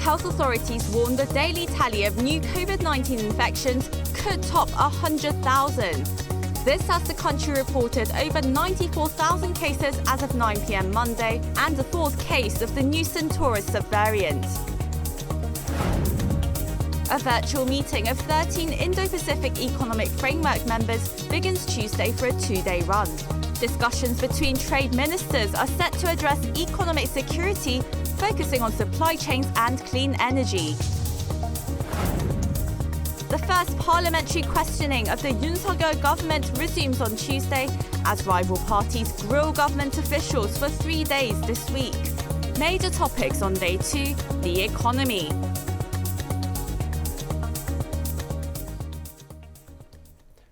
health authorities warn the daily tally of new COVID-19 infections could top 100,000. This as the country reported over 94,000 cases as of 9 p.m. Monday and the fourth case of the new Centaurus subvariant. A virtual meeting of 13 Indo-Pacific Economic Framework members begins Tuesday for a two-day run. Discussions between trade ministers are set to address economic security, focusing on supply chains and clean energy. The first parliamentary questioning of the Yoon-Widodo government resumes on Tuesday as rival parties grill government officials for 3 days this week. Major topics on day 2, the economy.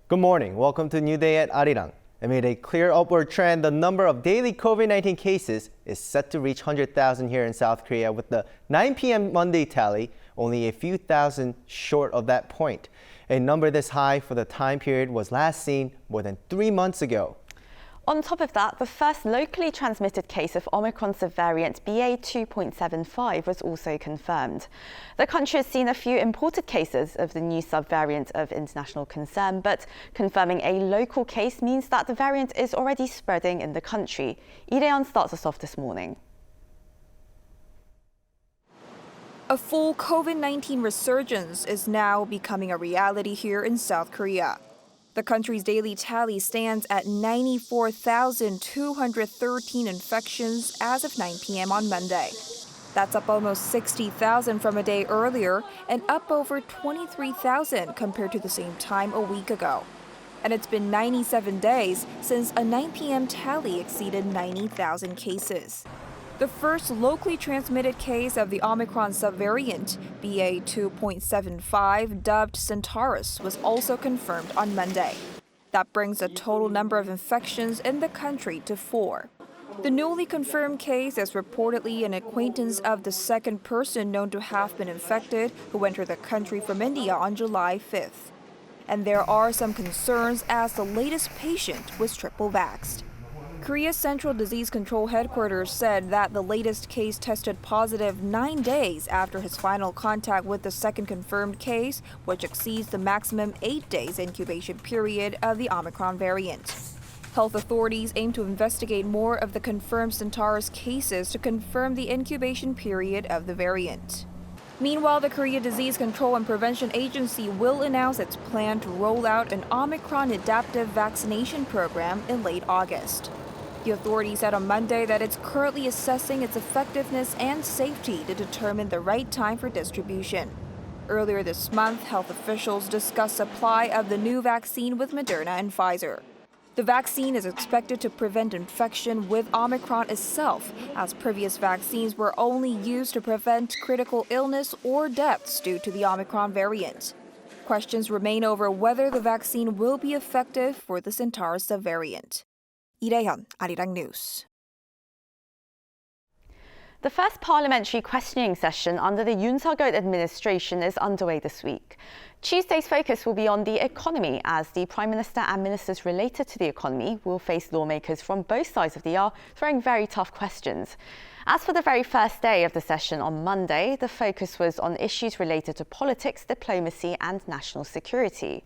Good morning. Welcome to New Day at Arirang. Amid a clear upward trend, the number of daily COVID-19 cases is set to reach 100,000 here in South Korea, with the 9 p.m. Monday tally only a few thousand short of that point. A number this high for the time period was last seen more than 3 months ago. On top of that, the first locally transmitted case of Omicron subvariant BA.2.75 was also confirmed. The country has seen a few imported cases of the new subvariant of international concern, but confirming a local case means that the variant is already spreading in the country. Lee starts us off this morning. A full COVID-19 resurgence is now becoming a reality here in South Korea. The country's daily tally stands at 94,213 infections as of 9 p.m. on Monday. That's up almost 60,000 from a day earlier and up over 23,000 compared to the same time a week ago. And it's been 97 days since a 9 p.m. tally exceeded 90,000 cases. The first locally transmitted case of the Omicron subvariant, BA.2.75, dubbed Centaurus, was also confirmed on Monday. That brings the total number of infections in the country to 4. The newly confirmed case is reportedly an acquaintance of the second person known to have been infected who entered the country from India on July 5th. And there are some concerns as the latest patient was triple vaxxed. Korea's Central Disease Control Headquarters said that the latest case tested positive 9 days after his final contact with the second confirmed case, which exceeds the maximum 8 days incubation period of the Omicron variant. Health authorities aim to investigate more of the confirmed Centaurus cases to confirm the incubation period of the variant. Meanwhile, the Korea Disease Control and Prevention Agency will announce its plan to roll out an Omicron adaptive vaccination program in late August. The authority said on Monday that it's currently assessing its effectiveness and safety to determine the right time for distribution. Earlier this month, health officials discussed supply of the new vaccine with Moderna and Pfizer. The vaccine is expected to prevent infection with Omicron itself, as previous vaccines were only used to prevent critical illness or deaths due to the Omicron variant. Questions remain over whether the vaccine will be effective for the Centaurus subvariant. Lee-hyun, Arirang News. The first parliamentary questioning session under the Yoon-Widodo administration is underway this week. Tuesday's focus will be on the economy, as the Prime Minister and ministers related to the economy will face lawmakers from both sides of the aisle throwing very tough questions. As for the very first day of the session on Monday, the focus was on issues related to politics, diplomacy and national security.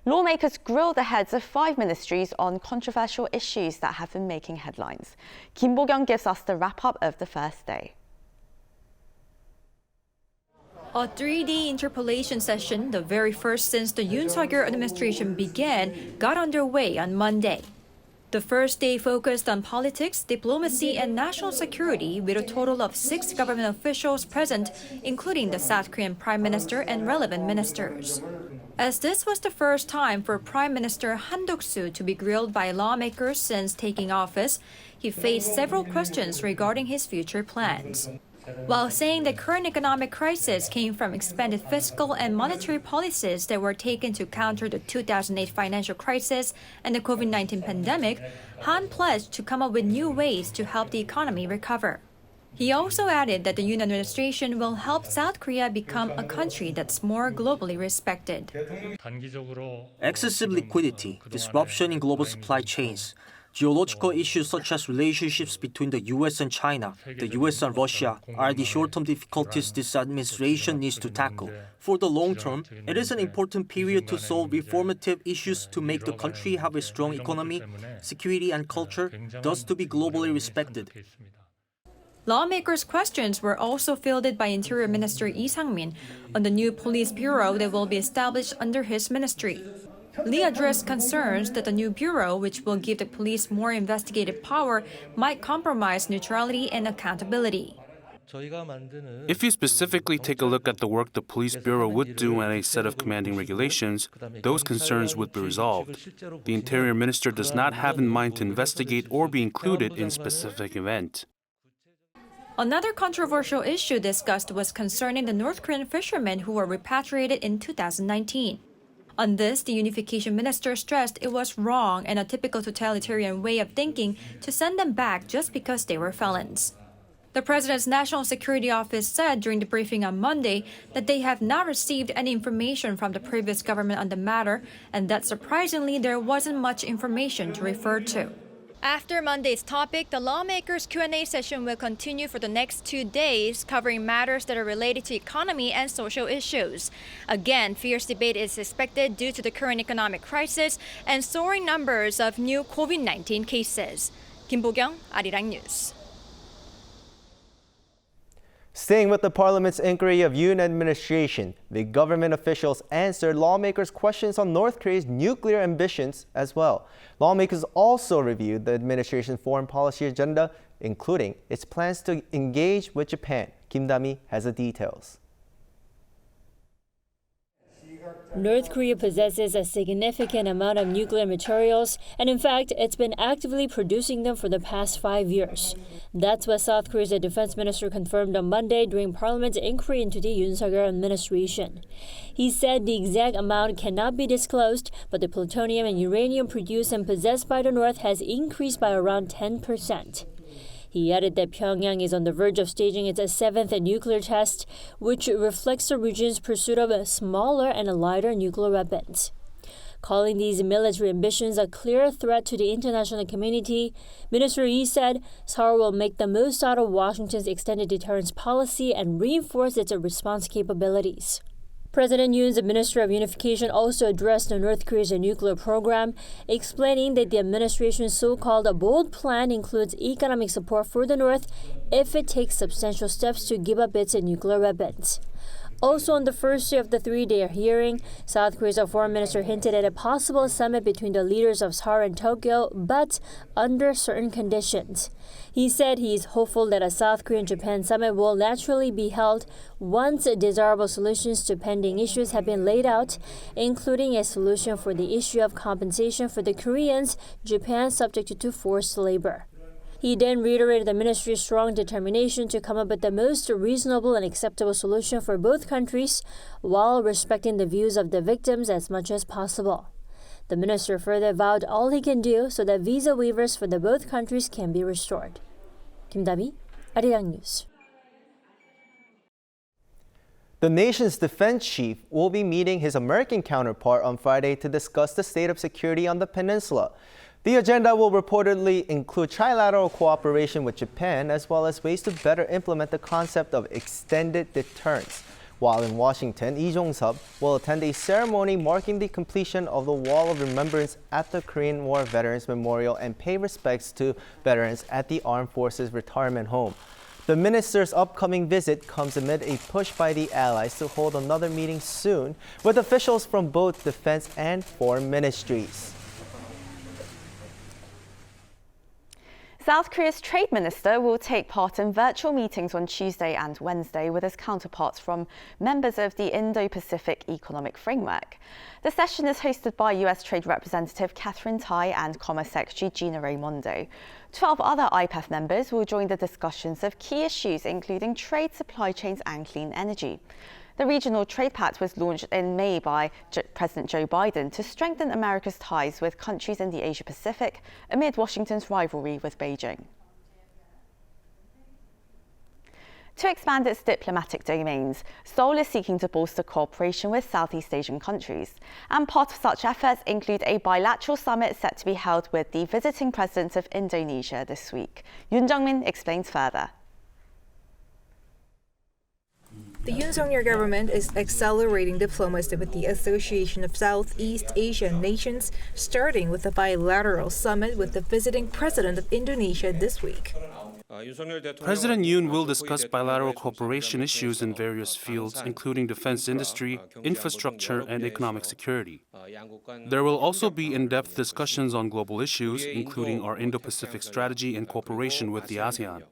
Lawmakers grilled the heads of 5 ministries on controversial issues that have been making headlines. Kim Bo-kyung gives us the wrap-up of the first day. A 3-day interpellation session, the very first since the Yoon-Widodo administration began, got underway on Monday. The first day focused on politics, diplomacy, and national security, with a total of 6 government officials present, including the South Korean Prime Minister and relevant ministers. As this was the first time for Prime Minister Han Duk-soo to be grilled by lawmakers since taking office, he faced several questions regarding his future plans. While saying the current economic crisis came from expanded fiscal and monetary policies that were taken to counter the 2008 financial crisis and the COVID-19 pandemic, Han pledged to come up with new ways to help the economy recover. He also added that the Yoon administration will help South Korea become a country that's more globally respected. Excessive liquidity, disruption in global supply chains, Geological issues such as relationships between the US and China, the US and Russia, are the short-term difficulties this administration needs to tackle. For the long term, it is an important period to solve reformative issues to make the country have a strong economy, security, and culture, thus to be globally respected. Lawmakers' questions were also fielded by Interior Minister Lee Sang-min on the new police bureau that will be established under his ministry. Lee addressed concerns that the new bureau, which will give the police more investigative power, might compromise neutrality and accountability. If you specifically take a look at the work the Police Bureau would do and a set of commanding regulations, those concerns would be resolved. The Interior Minister does not have in mind to investigate or be included in specific event. Another controversial issue discussed was concerning the North Korean fishermen who were repatriated in 2019. On this, the unification minister stressed it was wrong and a typical totalitarian way of thinking to send them back just because they were felons. The President's National Security Office said during the briefing on Monday that they have not received any information from the previous government on the matter, and that surprisingly there wasn't much information to refer to. After Monday's topic, the lawmakers' Q&A session will continue for the next 2 days, covering matters that are related to economy and social issues. Again, fierce debate is expected due to the current economic crisis and soaring numbers of new COVID-19 cases. Kim Bo-kyung, Arirang News. Staying with the Parliament's inquiry of Yoon administration, the government officials answered lawmakers' questions on North Korea's nuclear ambitions as well. Lawmakers also reviewed the administration's foreign policy agenda, including its plans to engage with Japan. Kim Da-mi has the details. North Korea possesses a significant amount of nuclear materials, and in fact, it's been actively producing them for the past 5 years. That's what South Korea's defense minister confirmed on Monday during Parliament's inquiry into the Yoon-Suk-yeol administration. He said the exact amount cannot be disclosed, but the plutonium and uranium produced and possessed by the North has increased by around 10%. He added that Pyongyang is on the verge of staging its 7th nuclear test, which reflects the region's pursuit of smaller and lighter nuclear weapons. Calling these military ambitions a clear threat to the international community, Minister Lee said Seoul will make the most out of Washington's extended deterrence policy and reinforce its response capabilities. President Yoon's Minister of Unification also addressed North Korea's nuclear program, explaining that the administration's so-called bold plan includes economic support for the North if it takes substantial steps to give up its nuclear weapons. Also, on the first day of the 3-day hearing, South Korea's foreign minister hinted at a possible summit between the leaders of Seoul and Tokyo, but under certain conditions. He said he is hopeful that a South Korean-Japan summit will naturally be held once desirable solutions to pending issues have been laid out, including a solution for the issue of compensation for the Koreans Japan subjected to forced labor. He then reiterated the ministry's strong determination to come up with the most reasonable and acceptable solution for both countries while respecting the views of the victims as much as possible. The minister further vowed all he can do so that visa waivers for the both countries can be restored. Kim Da-mi, Arirang News. The nation's defense chief will be meeting his American counterpart on Friday to discuss the state of security on the peninsula. The agenda will reportedly include trilateral cooperation with Japan, as well as ways to better implement the concept of extended deterrence. While in Washington, Lee Jong-sub will attend a ceremony marking the completion of the Wall of Remembrance at the Korean War Veterans Memorial and pay respects to veterans at the Armed Forces Retirement Home. The minister's upcoming visit comes amid a push by the allies to hold another meeting soon with officials from both defense and foreign ministries. South Korea's trade minister will take part in virtual meetings on Tuesday and Wednesday with his counterparts from members of the Indo-Pacific Economic Framework. The session is hosted by U.S. Trade Representative Catherine Tai and Commerce Secretary Gina Raimondo. 12 other IPEF members will join the discussions of key issues, including trade, supply chains and clean energy. The regional trade pact was launched in May by President Joe Biden to strengthen America's ties with countries in the Asia-Pacific amid Washington's rivalry with Beijing. to expand its diplomatic domains. Seoul is seeking to bolster cooperation with Southeast Asian countries. And part of such efforts include a bilateral summit set to be held with the visiting president of Indonesia this week. Yoon Jung-min explains further. The Yoon Suk-yeol government is accelerating diplomacy with the Association of Southeast Asian Nations, starting with a bilateral summit with the visiting president of Indonesia this week. President Yoon will discuss bilateral cooperation issues in various fields, including defense industry, infrastructure, and economic security. There will also be in-depth discussions on global issues, including our Indo-Pacific strategy and cooperation with the ASEAN.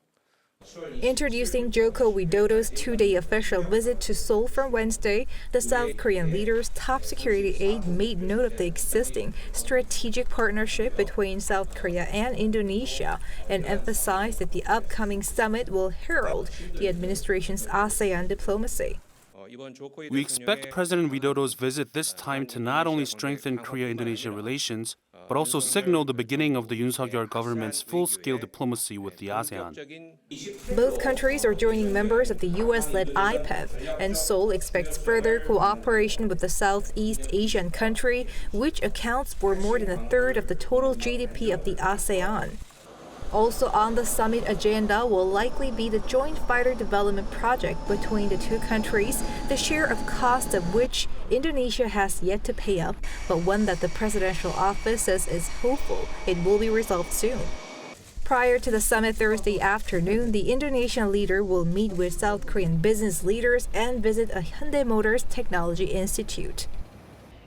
Introducing Yoon-Widodo's two-day official visit to Seoul from Wednesday, the South Korean leader's top security aide made note of the existing strategic partnership between South Korea and Indonesia and emphasized that the upcoming summit will herald the administration's ASEAN diplomacy. We expect President Widodo's visit this time to not only strengthen Korea-Indonesia relations, but also signal the beginning of the Yoon Suk-yeol government's full-scale diplomacy with the ASEAN. Both countries are joining members of the U.S.-led IPEF, and Seoul expects further cooperation with the Southeast Asian country, which accounts for more than a third of the total GDP of the ASEAN. Also on the summit agenda will likely be the joint fighter development project between the two countries, the share of cost of which Indonesia has yet to pay up, but one that the presidential office says is hopeful it will be resolved soon. Prior to the summit Thursday afternoon, the Indonesian leader will meet with South Korean business leaders and visit a Hyundai Motors Technology Institute.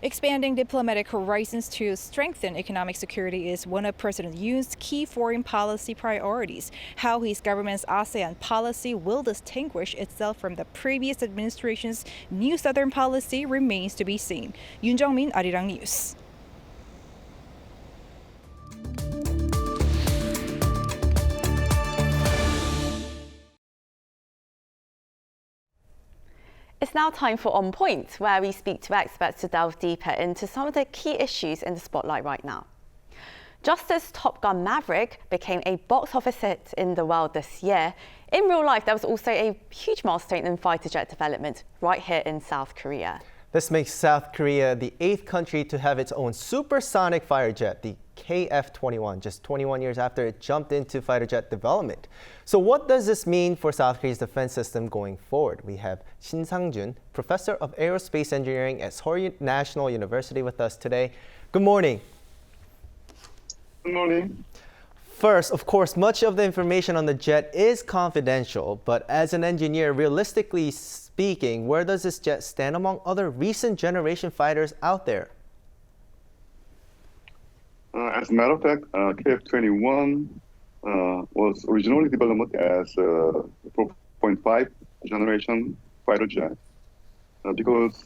Expanding diplomatic horizons to strengthen economic security is one of President Yoon's key foreign policy priorities. How his government's ASEAN policy will distinguish itself from the previous administration's New Southern policy remains to be seen. Yoon Jung-min, Arirang News. It's now time for On Point, where we speak to experts to delve deeper into some of the key issues in the spotlight right now. Just as Top Gun Maverick became a box office hit in the world this year, in real life there was also a huge milestone in fighter jet development right here in South Korea. This makes South Korea the 8th country to have its own supersonic fighter jet, the KF-21, just 21 years after it jumped into fighter jet development. So what does this mean for South Korea's defense system going forward? We have Shin Sang-jun, professor of aerospace engineering at Seoul National University with us today. Good morning. Good morning. First, of course, much of the information on the jet is confidential, but as an engineer, realistically speaking, where does this jet stand among other recent generation fighters out there? As a matter of fact, KF-21 was originally developed as a 4.5 generation fighter jet because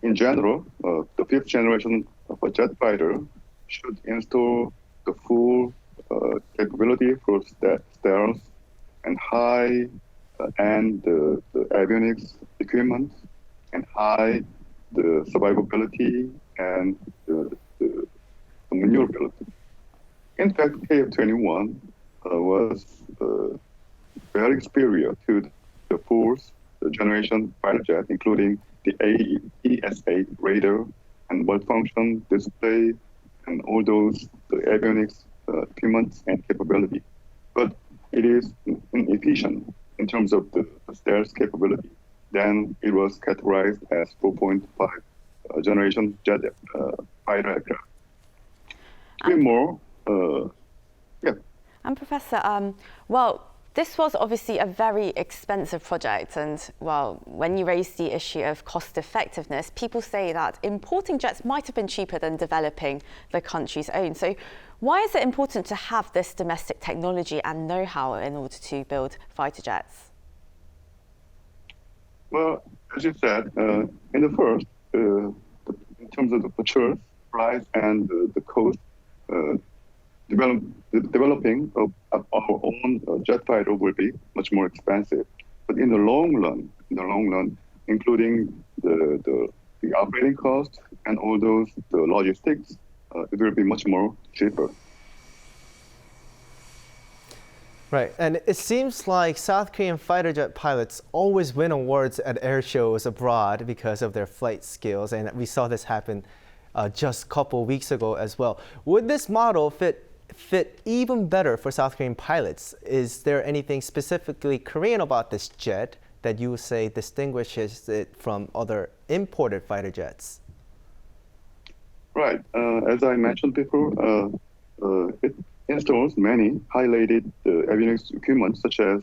in general, the 5th generation of a jet fighter should install the full capability for stealth and high and the avionics equipment and high the survivability and the maneuverability. In fact, KF-21 was very superior to the 4th generation fighter jet, including the AESA radar and multifunction display and all those the avionics equipment and capability. But it is inefficient in terms of the stealth capability. Then it was categorized as 4.5 generation jet fighter aircraft. And Professor, well, this was obviously a very expensive project, and well, when you raise the issue of cost effectiveness, people say that importing jets might have been cheaper than developing the country's own. So why is it important to have this domestic technology and know-how in order to build fighter jets? Well, as you said, in the first, in terms of the purchase price and the cost, developing of our own jet fighter will be much more expensive. But in the long run, including the operating costs and all those the logistics, it will be much more cheaper. Right, and it seems like South Korean fighter jet pilots always win awards at air shows abroad because of their flight skills, and we saw this happen just a couple weeks ago as well. Would this model fit even better for South Korean pilots? Is there anything specifically Korean about this jet that you would say distinguishes it from other imported fighter jets? Right. As I mentioned before, it installs many highlighted avionics equipment such as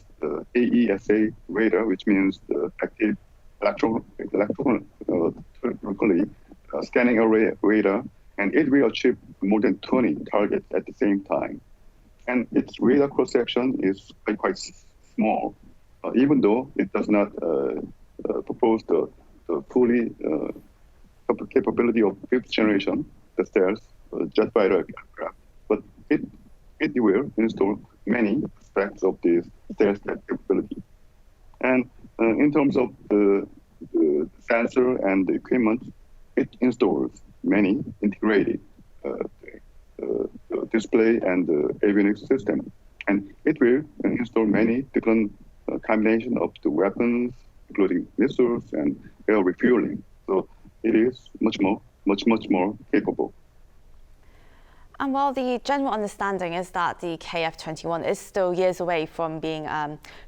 AESA radar, which means the active electronically scanning array radar, and it will achieve more than 20 targets at the same time. And its radar cross-section is quite small, even though it does not propose the fully capability of fifth generation, the stealth jet fighter aircraft. But it will install many aspects of this stealth capability. And in terms of the sensor and the equipment, it installs many integrated display and avionics system. And it will install many different combination of the weapons, including missiles and air refueling. So it is much more capable. And while the general understanding is that the KF-21 is still years away from being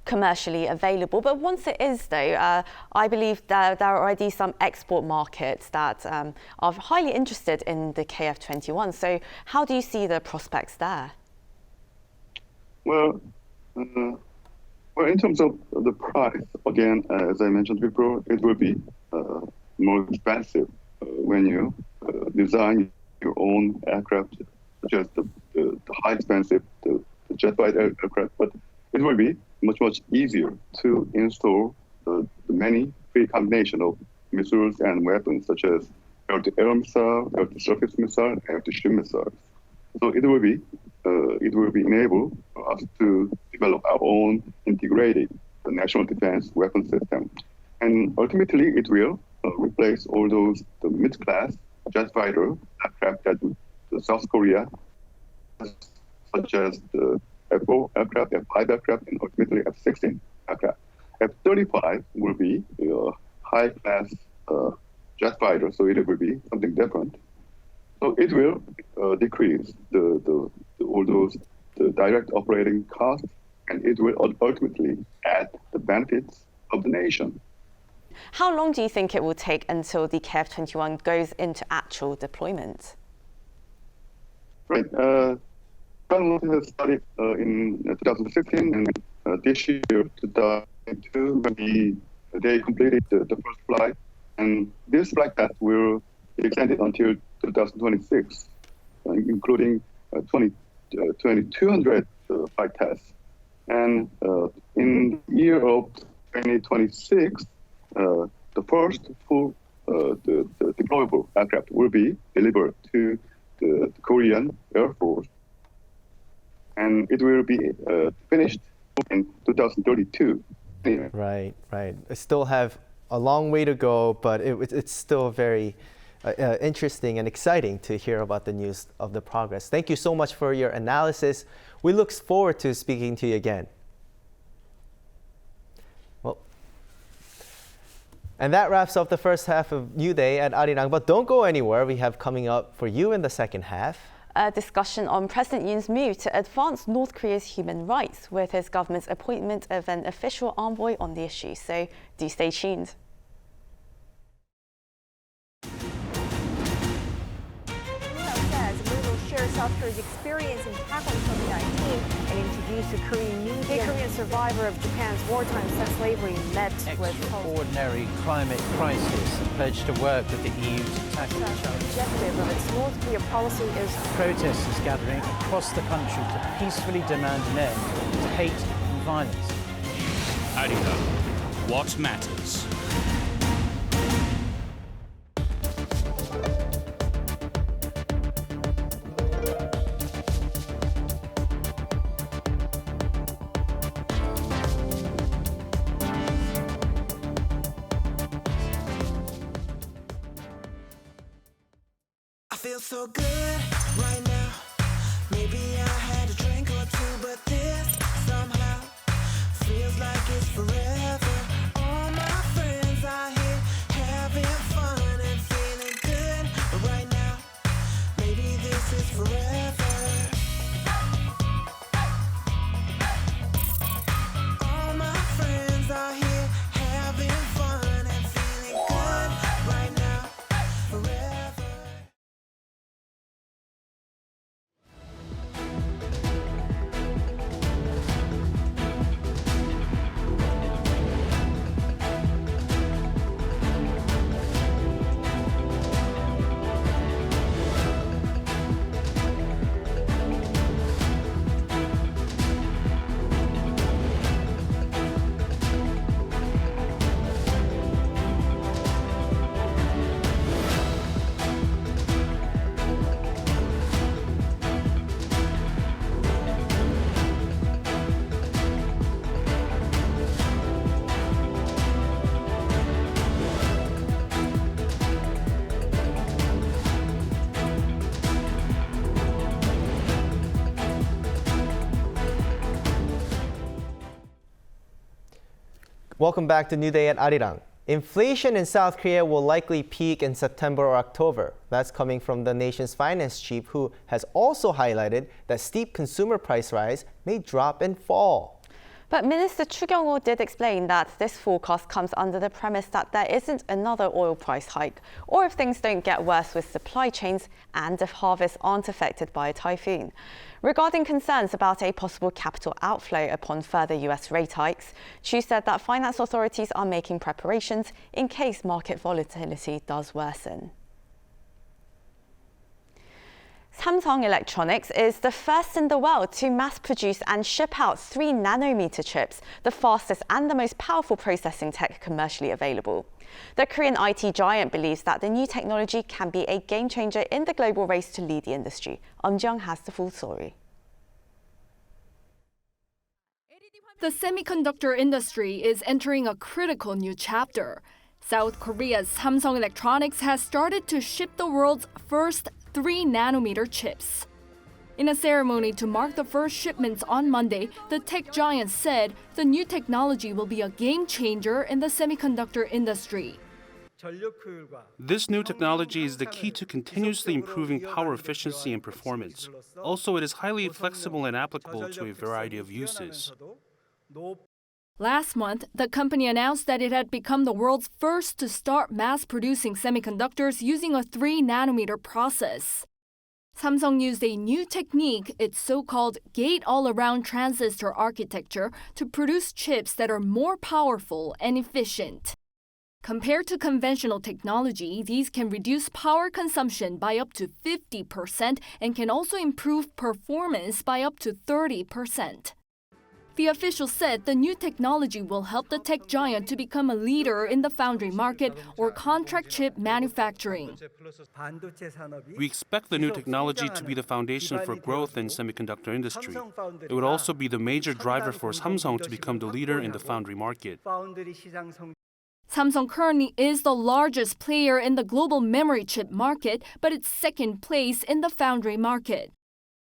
commercially available, but once it is, though, I believe that there are already some export markets that are highly interested in the KF-21. So how do you see the prospects there? Well, in terms of the price, again, as I mentioned before, it will be more expensive when you design your own aircraft, such as the high expensive the jet fighter aircraft. But it will be much easier to install the many free combination of missiles and weapons, such as air-to-air missile, air-to-surface missile, air-to-ship missiles. So it will be enable us to develop our own integrated national defense weapon system, and ultimately it will replace all those the mid-class jet fighter aircraft that the South Korea, such as the F-4 aircraft, F-5 aircraft, and ultimately F-16 aircraft. F-35 will be a high-class jet fighter, so it will be something different. So it will decrease all those the direct operating costs, and it will ultimately add the benefits of the nation. How long do you think it will take until the KF-21 goes into actual deployment? Right. Parliamentary has started in 2016, and this year, 2022, when they completed the first flight, and this flight test will be extended until 2026, including 2,200 flight tests. And in the year of 2026, the first full the deployable aircraft will be delivered to the Korean Air Force, and it will be finished in 2032. Right. It still have a long way to go, but it's still very interesting and exciting to hear about the news of the progress. Thank you so much for your analysis. We look forward to speaking to you again. Well, and that wraps up the first half of New Day at Arirang. But don't go anywhere. We have coming up for you in the second half a discussion on President Yoon's move to advance North Korea's human rights with his government's appointment of an official envoy on the issue. So do stay tuned. South Korea's experience in tackling COVID-19 and introduced a Korean New Day. A Korean survivor of Japan's wartime slavery met with extraordinary climate crisis and pledged to work with the EU to tackle the challenge. The objective of its North Korea policy is protesters gathering across the country to peacefully demand an end to hate and violence. Arirang, what matters? Feel so good right now. Maybe I had a drink or two, but this somehow Welcome back to New Day at Arirang. Inflation in South Korea will likely peak in September or October. That's coming from the nation's finance chief, who has also highlighted that steep consumer price rise may drop and fall. But Minister Chu Kyung-ho did explain that this forecast comes under the premise that there isn't another oil price hike, or if things don't get worse with supply chains and if harvests aren't affected by a typhoon. Regarding concerns about a possible capital outflow upon further US rate hikes, Chu said that finance authorities are making preparations in case market volatility does worsen. Samsung Electronics is the first in the world to mass produce and ship out 3-nanometer chips, the fastest and the most powerful processing tech commercially available. The Korean IT giant believes that the new technology can be a game changer in the global race to lead the industry. Jung has the full story. The semiconductor industry is entering a critical new chapter. South Korea's Samsung Electronics has started to ship the world's first 3-nanometer chips. In a ceremony to mark the first shipments on Monday, the tech giant said the new technology will be a game changer in the semiconductor industry. This new technology is the key to continuously improving power efficiency and performance. Also, it is highly flexible and applicable to a variety of uses. Last month, the company announced that it had become the world's first to start mass-producing semiconductors using a 3-nanometer process. Samsung used a new technique, its so-called gate-all-around transistor architecture, to produce chips that are more powerful and efficient. Compared to conventional technology, these can reduce power consumption by up to 50% and can also improve performance by up to 30%. The official said the new technology will help the tech giant to become a leader in the foundry market or contract chip manufacturing. We expect the new technology to be the foundation for growth in semiconductor industry. It would also be the major driver for Samsung to become the leader in the foundry market. Samsung currently is the largest player in the global memory chip market, but it's second place in the foundry market.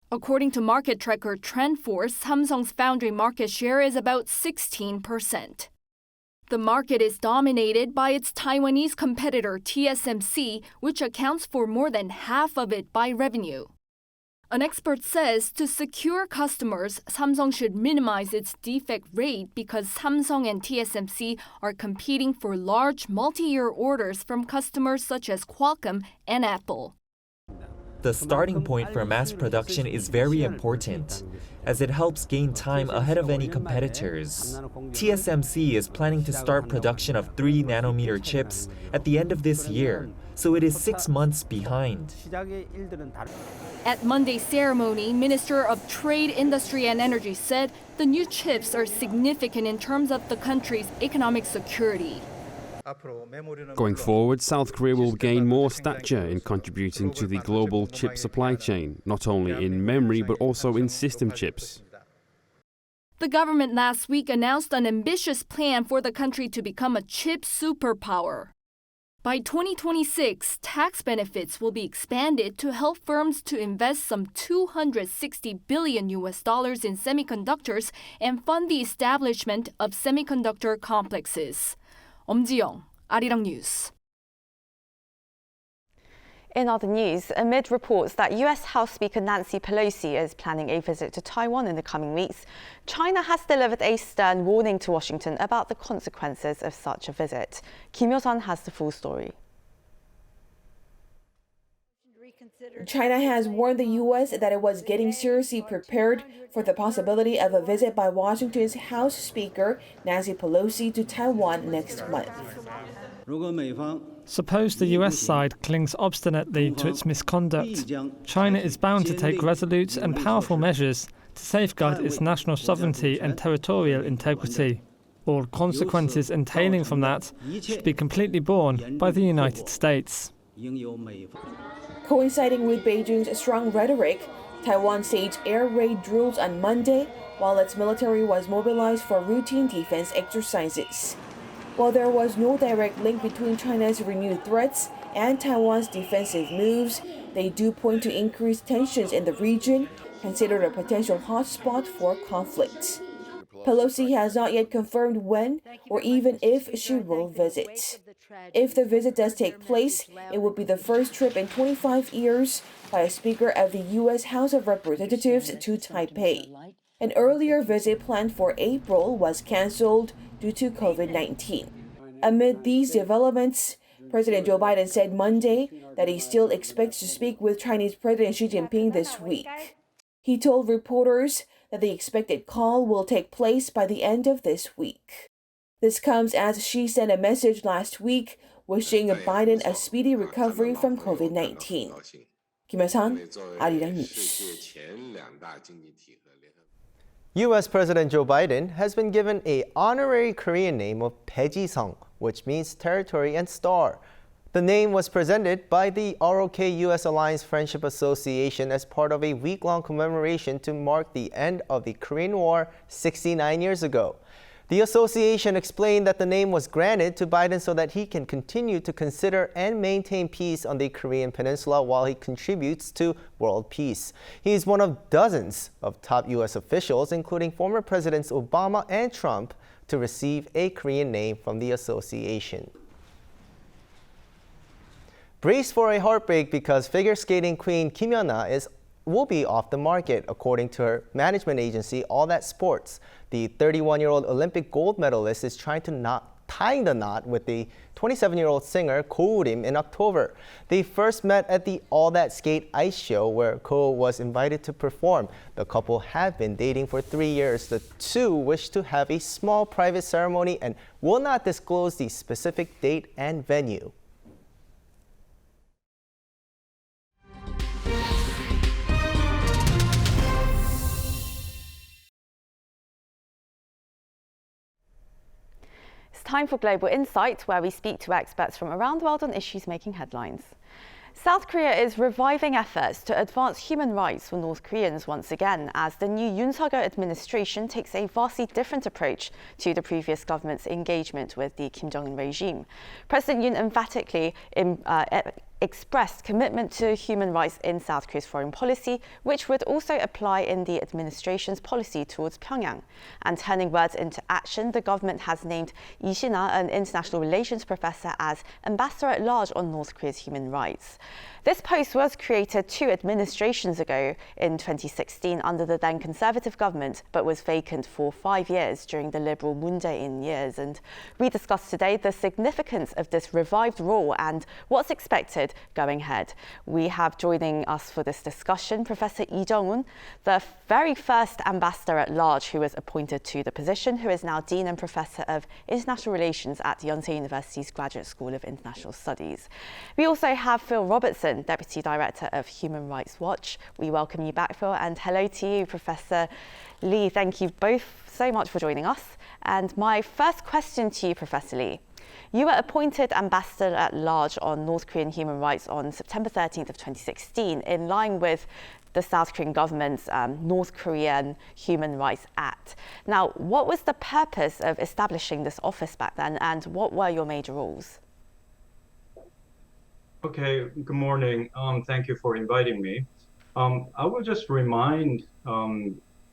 According to market tracker TrendForce, Samsung's foundry market share is about 16%. The market is dominated by its Taiwanese competitor TSMC, which accounts for more than half of it by revenue. An expert says to secure customers, Samsung should minimize its defect rate because Samsung and TSMC are competing for large multi-year orders from customers such as Qualcomm and Apple. The starting point for mass production is very important, as it helps gain time ahead of any competitors. TSMC is planning to start production of 3-nanometer chips at the end of this year, so it is 6 months behind. At Monday's ceremony, Minister of Trade, Industry and Energy said the new chips are significant in terms of the country's economic security. Going forward, South Korea will gain more stature in contributing to the global chip supply chain, not only in memory but also in system chips. The government last week announced an ambitious plan for the country to become a chip superpower. By 2026, tax benefits will be expanded to help firms to invest some $260 billion in semiconductors and fund the establishment of semiconductor complexes. 엄지영, Arirang News. In other news, amid reports that US House Speaker Nancy Pelosi is planning a visit to Taiwan in the coming weeks, China has delivered a stern warning to Washington about the consequences of such a visit. Kim Yo-sun has the full story. China has warned the U.S. that it was getting seriously prepared for the possibility of a visit by Washington's House Speaker Nancy Pelosi to Taiwan next month. Suppose the US side clings obstinately to its misconduct, China is bound to take resolute and powerful measures to safeguard its national sovereignty and territorial integrity. All consequences entailing from that should be completely borne by the United States. Coinciding with Beijing's strong rhetoric, Taiwan staged air raid drills on Monday while its military was mobilized for routine defense exercises. While there was no direct link between China's renewed threats and Taiwan's defensive moves, they do point to increased tensions in the region, considered a potential hotspot for conflict. Pelosi has not yet confirmed when or even if she will visit. If the visit does take place, it would be the first trip in 25 years by a Speaker of the U.S. House of Representatives to Taipei. An earlier visit planned for April was cancelled due to COVID-19. Amid these developments, President Joe Biden said Monday that he still expects to speak with Chinese President Xi Jinping this week. He told reporters that the expected call will take place by the end of this week. This comes as Xi sent a message last week wishing Biden a speedy recovery from COVID-19. Kim Hye-san, Arirang News. U.S. President Joe Biden has been given an honorary Korean name of Baejisung, which means territory and star. The name was presented by the ROK-U.S. Alliance Friendship Association as part of a week-long commemoration to mark the end of the Korean War 69 years ago. The association explained that the name was granted to Biden so that he can continue to consider and maintain peace on the Korean Peninsula while he contributes to world peace. He is one of dozens of top U.S. officials, including former Presidents Obama and Trump, to receive a Korean name from the association. Brace for a heartbreak because figure skating queen Kim Yeon-ah will be off the market, according to her management agency, All That Sports. The 31-year-old Olympic gold medalist is tying the knot with the 27-year-old singer Ko Woo-rim in October. They first met at the All That Skate Ice Show, where Ko was invited to perform. The couple have been dating for 3 years. The two wish to have a small private ceremony and will not disclose the specific date and venue. It's time for Global Insight, where we speak to experts from around the world on issues making headlines. South Korea is reviving efforts to advance human rights for North Koreans once again, as the new Yoon Suk-yeol administration takes a vastly different approach to the previous government's engagement with the Kim Jong-un regime. President Yoon emphatically expressed commitment to human rights in South Korea's foreign policy, which would also apply in the administration's policy towards Pyongyang. And turning words into action, the government has named Lee Shin-ah, an international relations professor, as ambassador at large on North Korea's human rights. This post was created 2 administrations ago in 2016 under the then Conservative government, but was vacant for 5 years during the Liberal Moon Jae-in years. And we discuss today the significance of this revived role and what's expected going ahead. We have joining us for this discussion Professor Lee Jung-un, the very first ambassador at large who was appointed to the position, who is now Dean and Professor of International Relations at Yonsei University's Graduate School of International Studies. We also have Phil Robertson, Deputy Director of Human Rights Watch. We welcome you back, Phil, and hello to you, Professor Lee. Thank you both so much for joining us. And my first question to you, Professor Lee. You were appointed Ambassador at Large on North Korean human rights on September 13th of 2016, in line with the South Korean government's North Korean Human Rights Act. Now, what was the purpose of establishing this office back then, and what were your major roles? Okay, good morning. Thank you for inviting me. I will just remind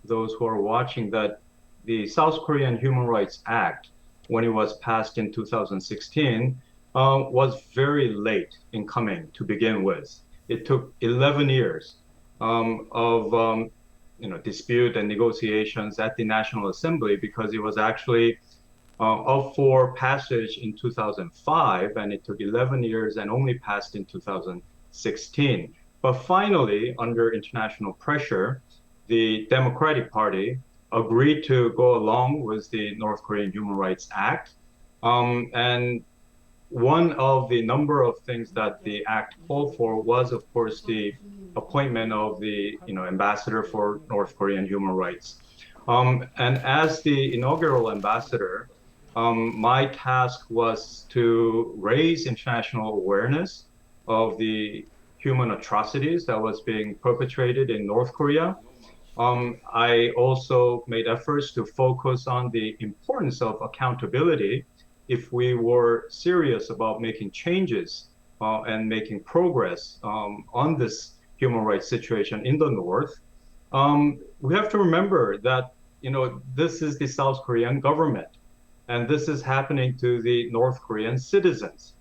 those who are watching that the South Korean Human Rights Act, when it was passed in 2016, was very late in coming to begin with. It took 11 years of dispute and negotiations at the National Assembly, because it was actually up for passage in 2005, and it took 11 years and only passed in 2016. But finally, under international pressure, the Democratic Party agreed to go along with the North Korean Human Rights Act. And one of the number of things that the act called for was, of course, the appointment of the ambassador for North Korean human rights. And as the inaugural ambassador, my task was to raise international awareness of the human atrocities that was being perpetrated in North Korea. I also made efforts to focus on the importance of accountability if we were serious about making changes and making progress on this human rights situation in the North. We have to remember that this is the South Korean government, and this is happening to the North Korean citizens.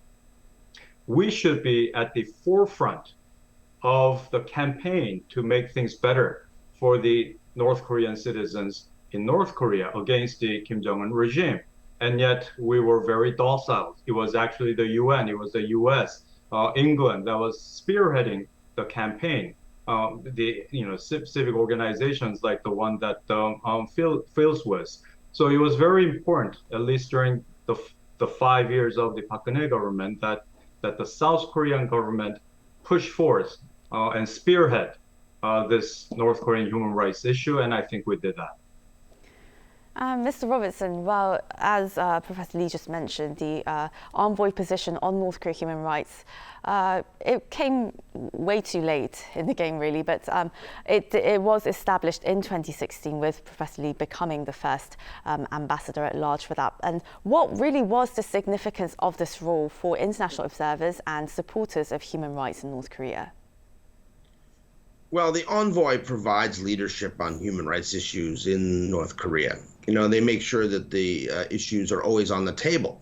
We should be at the forefront of the campaign to make things better for the North Korean citizens in North Korea against the Kim Jong-un regime. And yet we were very docile. It was actually the UN, it was the US, England that was spearheading the campaign. Civic organizations like the one that Phil's was. So it was very important, at least during the 5 years of the Park Geun-hye government, that the South Korean government push forth and spearhead this North Korean human rights issue, and I think we did that. Mr. Robertson, well, as Professor Lee just mentioned, the envoy position on North Korea human rights, it came way too late in the game, really, but it was established in 2016 with Professor Lee becoming the first ambassador at large for that. And what really was the significance of this role for international observers and supporters of human rights in North Korea? Well, the envoy provides leadership on human rights issues in North Korea. They make sure that the issues are always on the table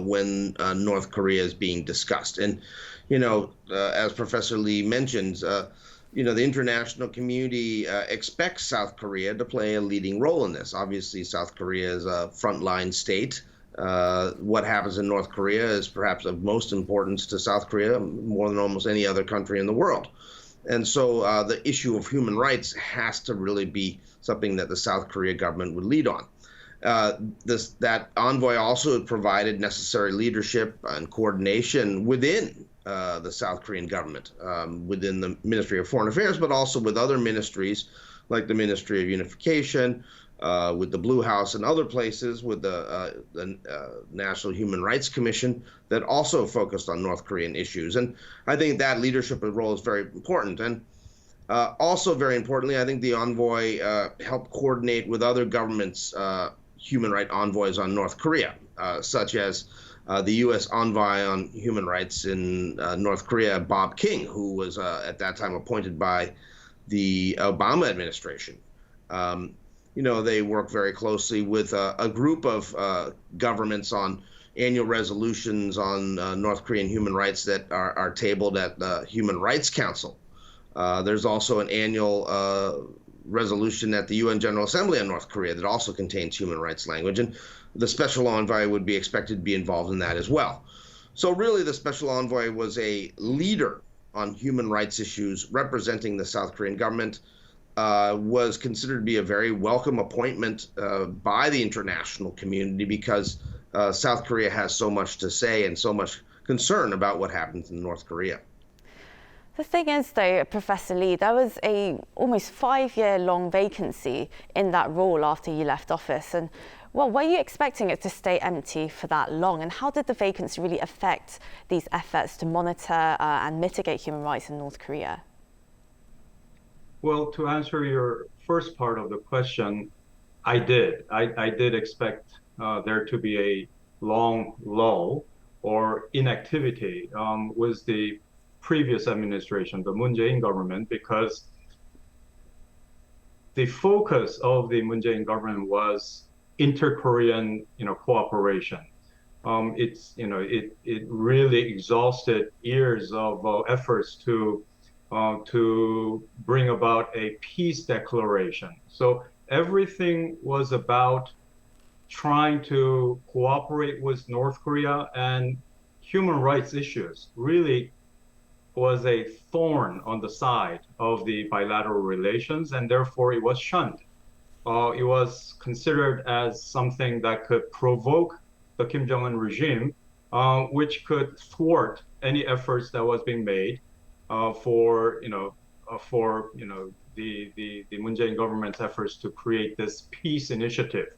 when North Korea is being discussed. And, as Professor Lee mentions, the international community expects South Korea to play a leading role in this. Obviously, South Korea is a frontline state. What happens in North Korea is perhaps of most importance to South Korea, more than almost any other country in the world. And so the issue of human rights has to really be something that the South Korea government would lead on. That envoy also provided necessary leadership and coordination within the South Korean government, within the Ministry of Foreign Affairs, but also with other ministries like the Ministry of Unification, with the Blue House and other places, with the National Human Rights Commission that also focused on North Korean issues. And I think that leadership role is very important. And also very importantly, I think the envoy helped coordinate with other governments, human rights envoys on North Korea, such as the U.S. envoy on human rights in North Korea, Bob King, who was at that time appointed by the Obama administration. They work very closely with a group of governments on annual resolutions on North Korean human rights that are tabled at the Human Rights Council. There's also an annual resolution at the UN General Assembly on North Korea that also contains human rights language, and the special envoy would be expected to be involved in that as well. So really the special envoy was a leader on human rights issues representing the South Korean government, was considered to be a very welcome appointment by the international community because South Korea has so much to say and so much concern about what happens in North Korea. The thing is, though, Professor Lee, there was a almost 5-year-long vacancy in that role after you left office. And, well, were you expecting it to stay empty for that long? And how did the vacancy really affect these efforts to monitor and mitigate human rights in North Korea? Well, to answer your first part of the question, I did. I did expect there to be a long lull or inactivity with the previous administration, the Moon Jae-in government, because the focus of the Moon Jae-in government was inter-Korean, cooperation. It really exhausted years of efforts to bring about a peace declaration. So everything was about trying to cooperate with North Korea, and human rights issues really was a thorn on the side of the bilateral relations, and therefore it was shunned. It was considered as something that could provoke the Kim Jong-un regime, which could thwart any efforts that was being made for the Moon Jae-in government's efforts to create this peace initiative.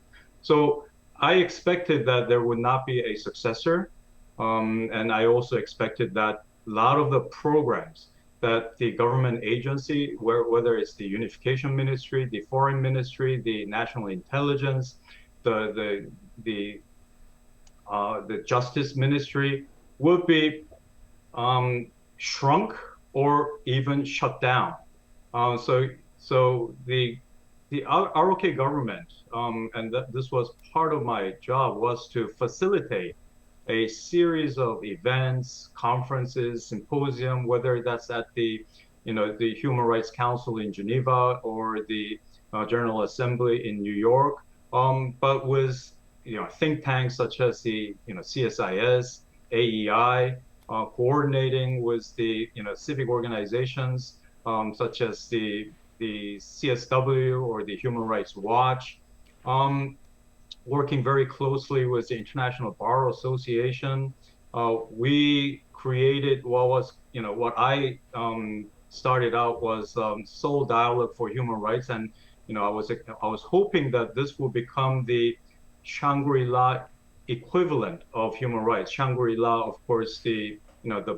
So I expected that there would not be a successor, and I also expected that a lot of the programs that the government agency, whether it's the Unification Ministry, the Foreign Ministry, the National Intelligence, the Justice Ministry, would be shrunk or even shut down. So the the ROK government, and this was part of my job, was to facilitate a series of events, conferences, symposium, whether that's at the Human Rights Council in Geneva or the General Assembly in New York, but with think tanks such as the CSIS, AEI, coordinating with the civic organizations such as the CSW or the Human Rights Watch, working very closely with the International Bar Association. We created what I started out was Seoul Dialogue for Human Rights, and I was hoping that this will become the Shangri-La equivalent of human rights. Shangri-La, of course, the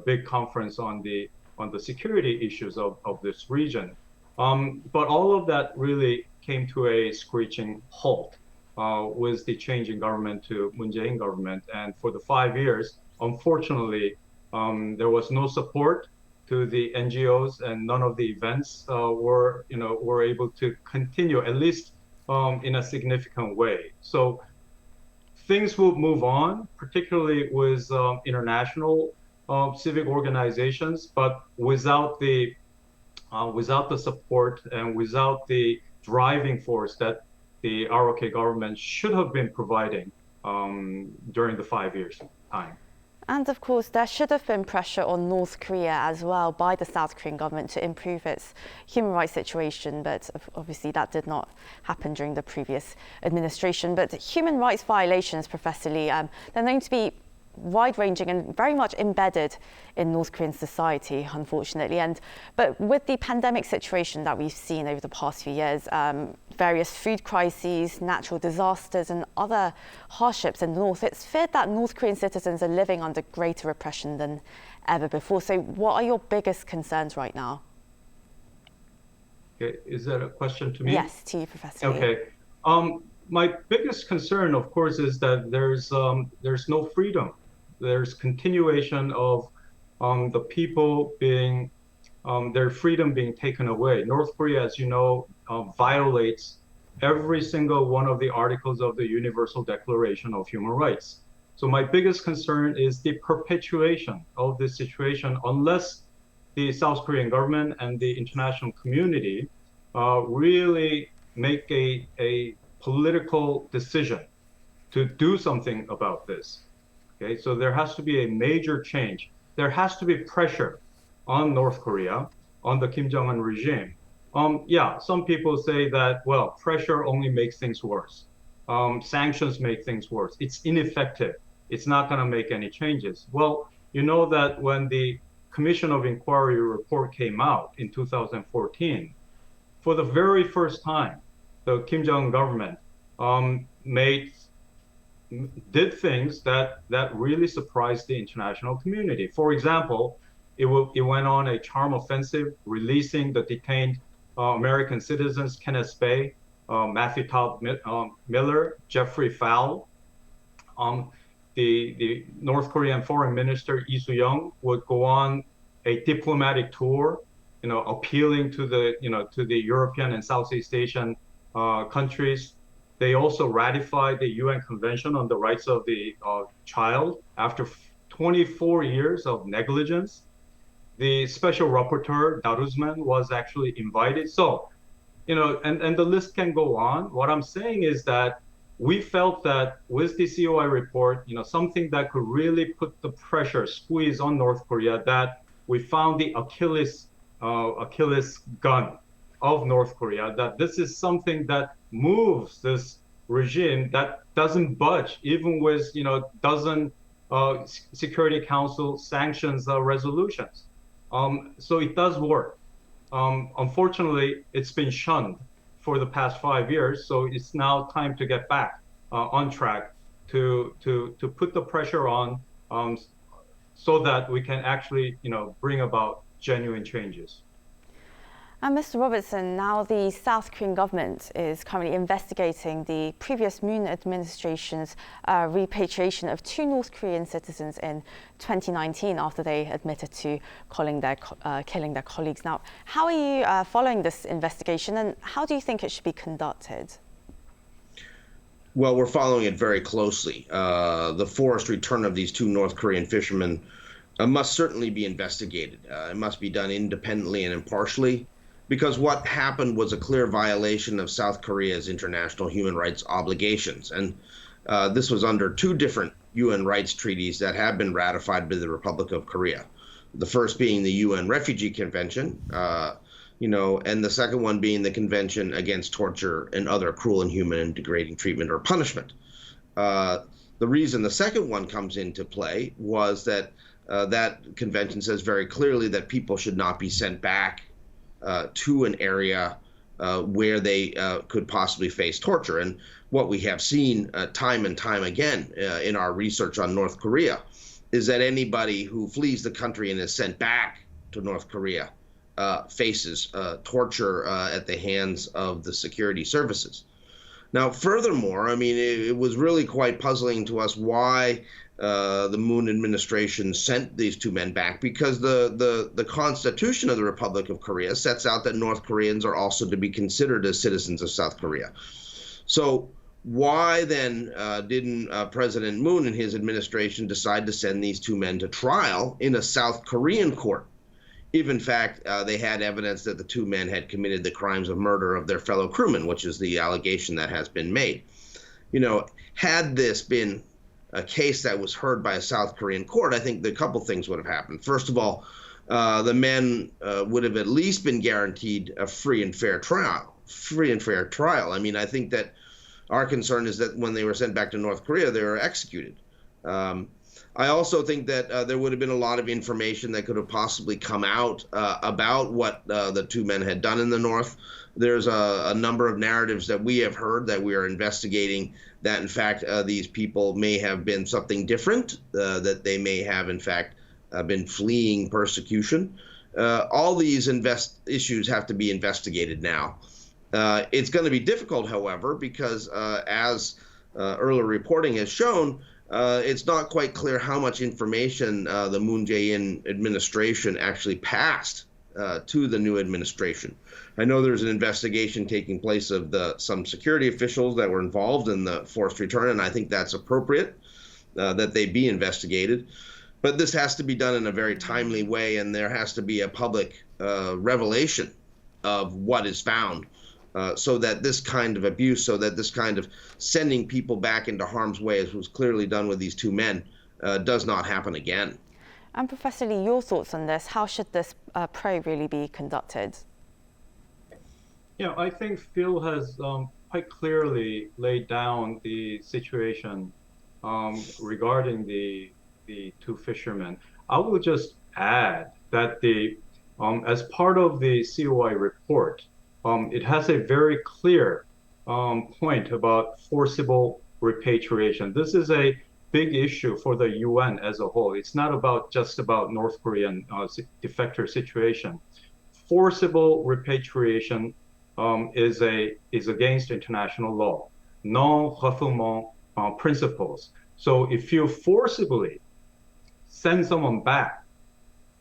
big conference on the security issues of this region. But all of that really came to a screeching halt with the change in government to Moon Jae-in government. And for the 5 years, unfortunately, there was no support to the NGOs, and none of the events were able to continue, at least in a significant way. So things will move on, particularly with international civic organizations, but without the support and without the driving force that the ROK government should have been providing during the 5 years' time. And of course, there should have been pressure on North Korea as well by the South Korean government to improve its human rights situation, but obviously that did not happen during the previous administration. But human rights violations, Professor Lee, they're known to be wide-ranging and very much embedded in North Korean society, unfortunately. But with the pandemic situation that we've seen over the past few years, various food crises, natural disasters and other hardships in the north, it's feared that North Korean citizens are living under greater repression than ever before. So what are your biggest concerns right now? Okay, is that a question to me? Yes, to you, Professor Lee. Okay. My biggest concern, of course, is that there's no freedom. There's continuation of the people being their freedom being taken away. North Korea, as you know, violates every single one of the articles of the Universal Declaration of Human Rights. So my biggest concern is the perpetuation of this situation unless the South Korean government and the international community really make a political decision to do something about this. Okay, so there has to be a major change. There has to be pressure on North Korea, on the Kim Jong-un regime. Yeah, some people say that, well, pressure only makes things worse. Sanctions make things worse. It's ineffective. It's not going to make any changes. Well, you know that when the Commission of Inquiry report came out in 2014, for the very first time, the Kim Jong-un government did things that really surprised the international community. For example, it went on a charm offensive, releasing the detained American citizens, Kenneth Bae, Matthew Todd Miller, Jeffrey Fowle. The North Korean Foreign Minister Lee Soo-young would go on a diplomatic tour, appealing to the European and Southeast Asian countries. They also ratified the UN Convention on the Rights of the Child after 24 years of negligence. The special rapporteur, Darusman, was actually invited. So, and the list can go on. What I'm saying is that we felt that with the COI report, something that could really put the pressure, squeeze on North Korea, that we found the Achilles gun of North Korea, that this is something that moves this regime that doesn't budge, even with dozen Security Council sanctions resolutions. So it does work. Unfortunately, it's been shunned for the past 5 years. So it's now time to get back on track to put the pressure on, so that we can actually bring about genuine changes. And Mr. Robertson, now the South Korean government is currently investigating the previous Moon administration's repatriation of 2 North Korean citizens in 2019 after they admitted to killing their colleagues. Now, how are you following this investigation, and how do you think it should be conducted? Well, we're following it very closely. The forced return of these 2 North Korean fishermen must certainly be investigated. It must be done independently and impartially, because what happened was a clear violation of South Korea's international human rights obligations. And this was under 2 different UN rights treaties that have been ratified by the Republic of Korea. The first being the UN Refugee Convention, and the second one being the Convention Against Torture and Other Cruel, Inhuman, and Degrading Treatment or Punishment. The reason the second one comes into play was that that convention says very clearly that people should not be sent back to an area where they could possibly face torture. And what we have seen time and time again in our research on North Korea is that anybody who flees the country and is sent back to North Korea faces torture at the hands of the security services. Now, furthermore, I mean, it was really quite puzzling to us why the Moon administration sent these 2 men back, because the Constitution of the Republic of Korea sets out that North Koreans are also to be considered as citizens of South Korea. So why then didn't President Moon and his administration decide to send these 2 men to trial in a South Korean court, if in fact they had evidence that the 2 men had committed the crimes of murder of their fellow crewmen, which is the allegation that has been made? Had this been a case that was heard by a South Korean court, I think a couple things would have happened. First of all, the men would have at least been guaranteed a free and fair trial. I mean, I think that our concern is that when they were sent back to North Korea, they were executed. I also think that there would have been a lot of information that could have possibly come out about what the 2 men had done in the North. There's a number of narratives that we have heard that we are investigating that, in fact, these people may have been something different, that they may have, in fact, been fleeing persecution. All these issues have to be investigated now. It's going to be difficult, however, because as earlier reporting has shown, it's not quite clear how much information the Moon Jae-in administration actually passed to the new administration. I know there's an investigation taking place of some security officials that were involved in the forced return, and I think that's appropriate that they be investigated. But this has to be done in a very timely way, and there has to be a public revelation of what is found, so that this kind of abuse, so that this kind of sending people back into harm's way, as was clearly done with these 2 men, does not happen again. And Professor Lee, your thoughts on this? How should this probe really be conducted? Yeah, I think Phil has quite clearly laid down the situation regarding the 2 fishermen. I will just add that as part of the COI report, it has a very clear point about forcible repatriation. This is a big issue for the UN as a whole. It's not just about North Korean defector situation. Forcible repatriation is against international law, non-refoulement principles. So if you forcibly send someone back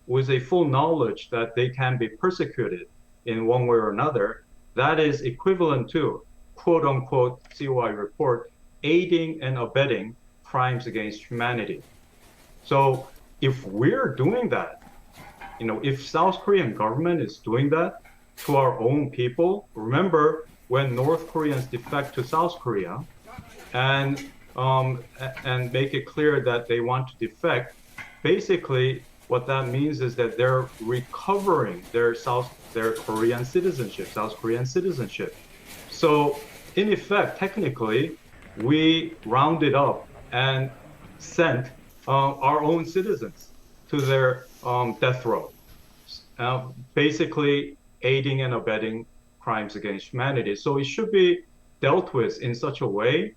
with a full knowledge that they can be persecuted in one way or another, that is equivalent to, quote unquote, COI report, aiding and abetting crimes against humanity. So if we're doing that, if South Korean government is doing that to our own people, remember when North Koreans defect to South Korea and make it clear that they want to defect, basically what that means is that they're recovering their Korean citizenship, South Korean citizenship. So in effect, technically, we rounded up and sent our own citizens to their death row, basically aiding and abetting crimes against humanity. So it should be dealt with in such a way.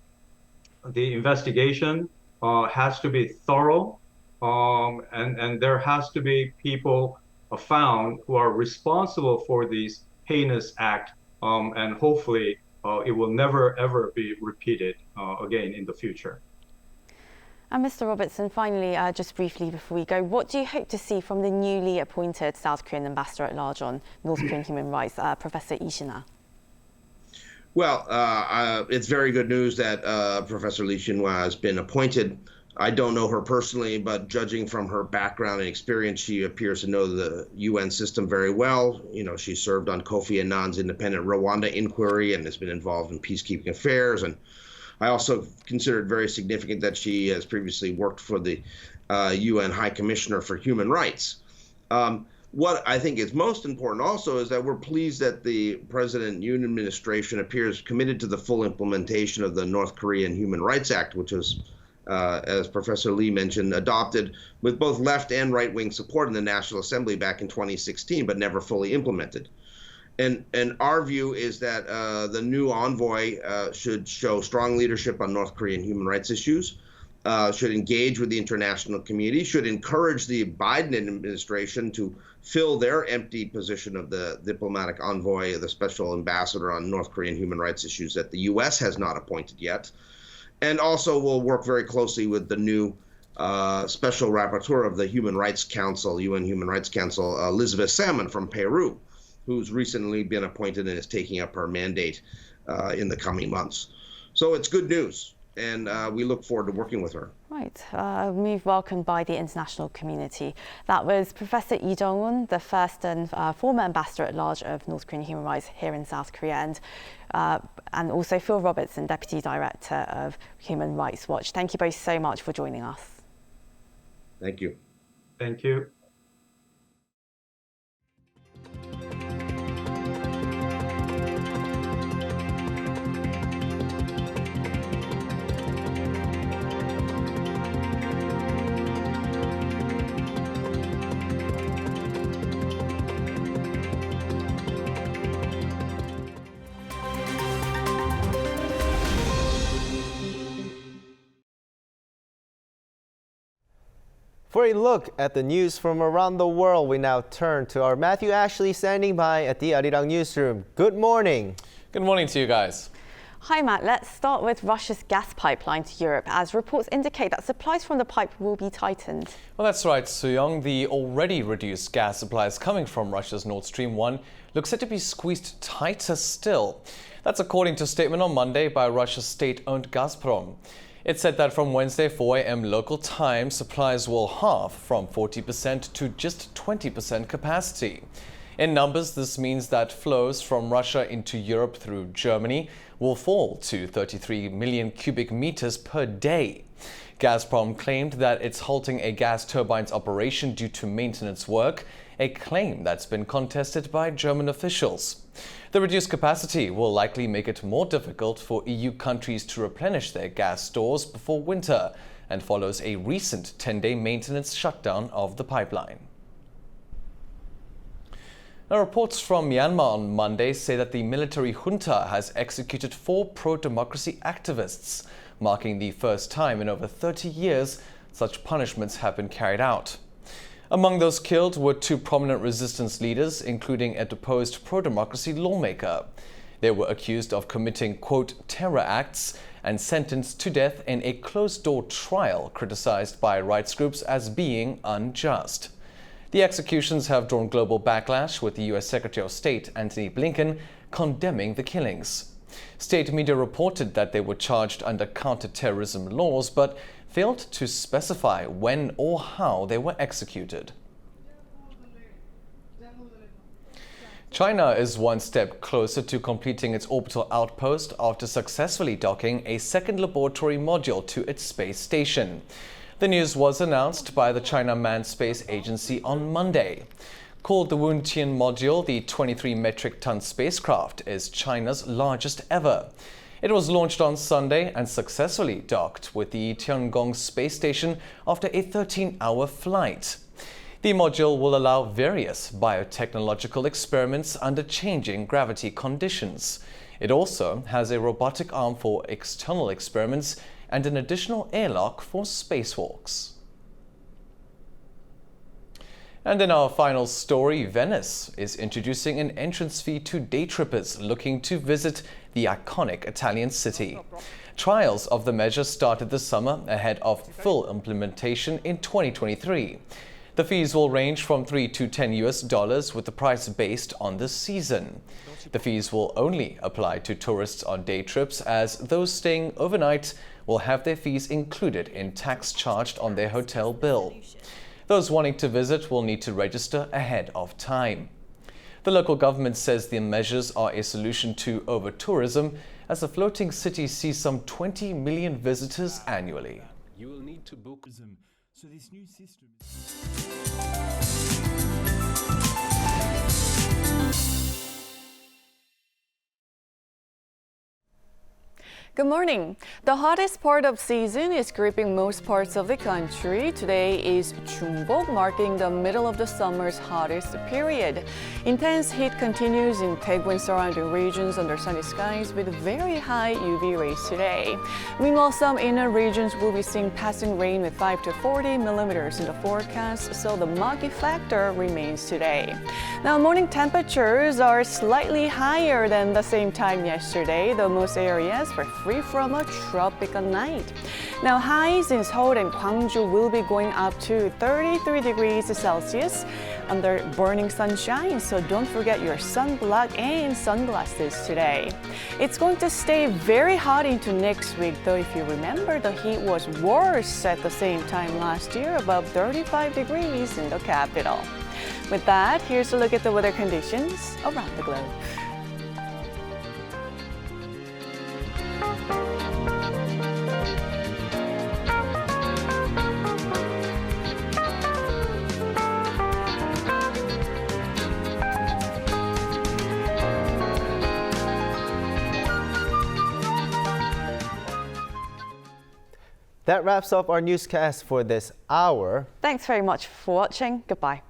The investigation has to be thorough, and there has to be people found who are responsible for these heinous act, and hopefully it will never ever be repeated again in the future. And Mr. Robertson, finally, just briefly before we go, what do you hope to see from the newly appointed South Korean ambassador at large on North Korean human rights, Professor Lee Shin-ha? Well, it's very good news that Professor Lee Shin-ha has been appointed. I don't know her personally, but judging from her background and experience, she appears to know the UN system very well. You know, she served on Kofi Annan's independent Rwanda inquiry and has been involved in peacekeeping affairs. And I also consider it very significant that she has previously worked for the UN High Commissioner for Human Rights. What I think is most important also is that we're pleased that the President Yoon administration appears committed to the full implementation of the North Korean Human Rights Act, which was, as Professor Lee mentioned, adopted with both left and right-wing support in the National Assembly back in 2016, but never fully implemented. And our view is that the new envoy should show strong leadership on North Korean human rights issues, should engage with the international community, should encourage the Biden administration to fill their empty position of the diplomatic envoy, the special ambassador on North Korean human rights issues that the U.S. has not appointed yet. And also will work very closely with the new special rapporteur of the Human Rights Council, UN Human Rights Council, Elizabeth Salmon from Peru, who's recently been appointed and is taking up her mandate in the coming months. So it's good news, and we look forward to working with her. Right, a move welcomed by the international community. That was Professor Lee Jung-won, the first and former ambassador at large of North Korean human rights here in South Korea, and also Phil Robertson, Deputy Director of Human Rights Watch. Thank you both so much for joining us. Thank you. Thank you. For a look at the news from around the world, we now turn to our Matthew Ashley standing by at the Arirang newsroom. Good morning. Good morning to you guys. Hi Matt, let's start with Russia's gas pipeline to Europe, as reports indicate that supplies from the pipe will be tightened. Well, that's right, Soo-young. The already reduced gas supplies coming from Russia's Nord Stream 1 look set to be squeezed tighter still. That's according to a statement on Monday by Russia's state-owned Gazprom. It said that from Wednesday 4 a.m. local time, supplies will halve from 40% to just 20% capacity. In numbers, this means that flows from Russia into Europe through Germany will fall to 33 million cubic meters per day. Gazprom claimed that it's halting a gas turbine's operation due to maintenance work, a claim that's been contested by German officials. The reduced capacity will likely make it more difficult for EU countries to replenish their gas stores before winter and follows a recent 10-day maintenance shutdown of the pipeline. Now, reports from Myanmar on Monday say that the military junta has executed 4 pro-democracy activists, marking the first time in over 30 years such punishments have been carried out. Among those killed were 2 prominent resistance leaders, including a deposed pro-democracy lawmaker. They were accused of committing, quote, terror acts and sentenced to death in a closed-door trial criticized by rights groups as being unjust. The executions have drawn global backlash, with the U.S. Secretary of State Antony Blinken condemning the killings. State media reported that they were charged under counter-terrorism laws, but failed to specify when or how they were executed. China is one step closer to completing its orbital outpost after successfully docking a second laboratory module to its space station. The news was announced by the China Manned Space Agency on Monday. Called the Wuntian module, the 23 metric ton spacecraft is China's largest ever. It was launched on Sunday and successfully docked with the Tiangong space station after a 13-hour flight. The module will allow various biotechnological experiments under changing gravity conditions. It also has a robotic arm for external experiments and an additional airlock for spacewalks. And in our final story, Venice is introducing an entrance fee to day trippers looking to visit the iconic Italian city. Trials of the measure started this summer ahead of full implementation in 2023. The fees will range from $3 to $10 with the price based on the season. The fees will only apply to tourists on day trips, as those staying overnight will have their fees included in tax charged on their hotel bill. Those wanting to visit will need to register ahead of time. The local government says the measures are a solution to over-tourism, as the floating city sees some 20 million visitors annually. You will need to book them. So this new system Good morning. The hottest part of season is gripping most parts of the country. Today is Chungbok, marking the middle of the summer's hottest period. Intense heat continues in Daegu and surrounding regions under sunny skies with very high UV rays today. Meanwhile, some inner regions will be seeing passing rain with 5 to 40 millimeters in the forecast, so the muggy factor remains today. Now, morning temperatures are slightly higher than the same time yesterday, though most areas were free from a tropical night. Now, highs in Seoul and Gwangju will be going up to 33 degrees Celsius under burning sunshine, so don't forget your sunblock and sunglasses today. It's going to stay very hot into next week, though if you remember, the heat was worse at the same time last year, above 35 degrees in the capital. With that, here's a look at the weather conditions around the globe. That wraps up our newscast for this hour. Thanks very much for watching. Goodbye.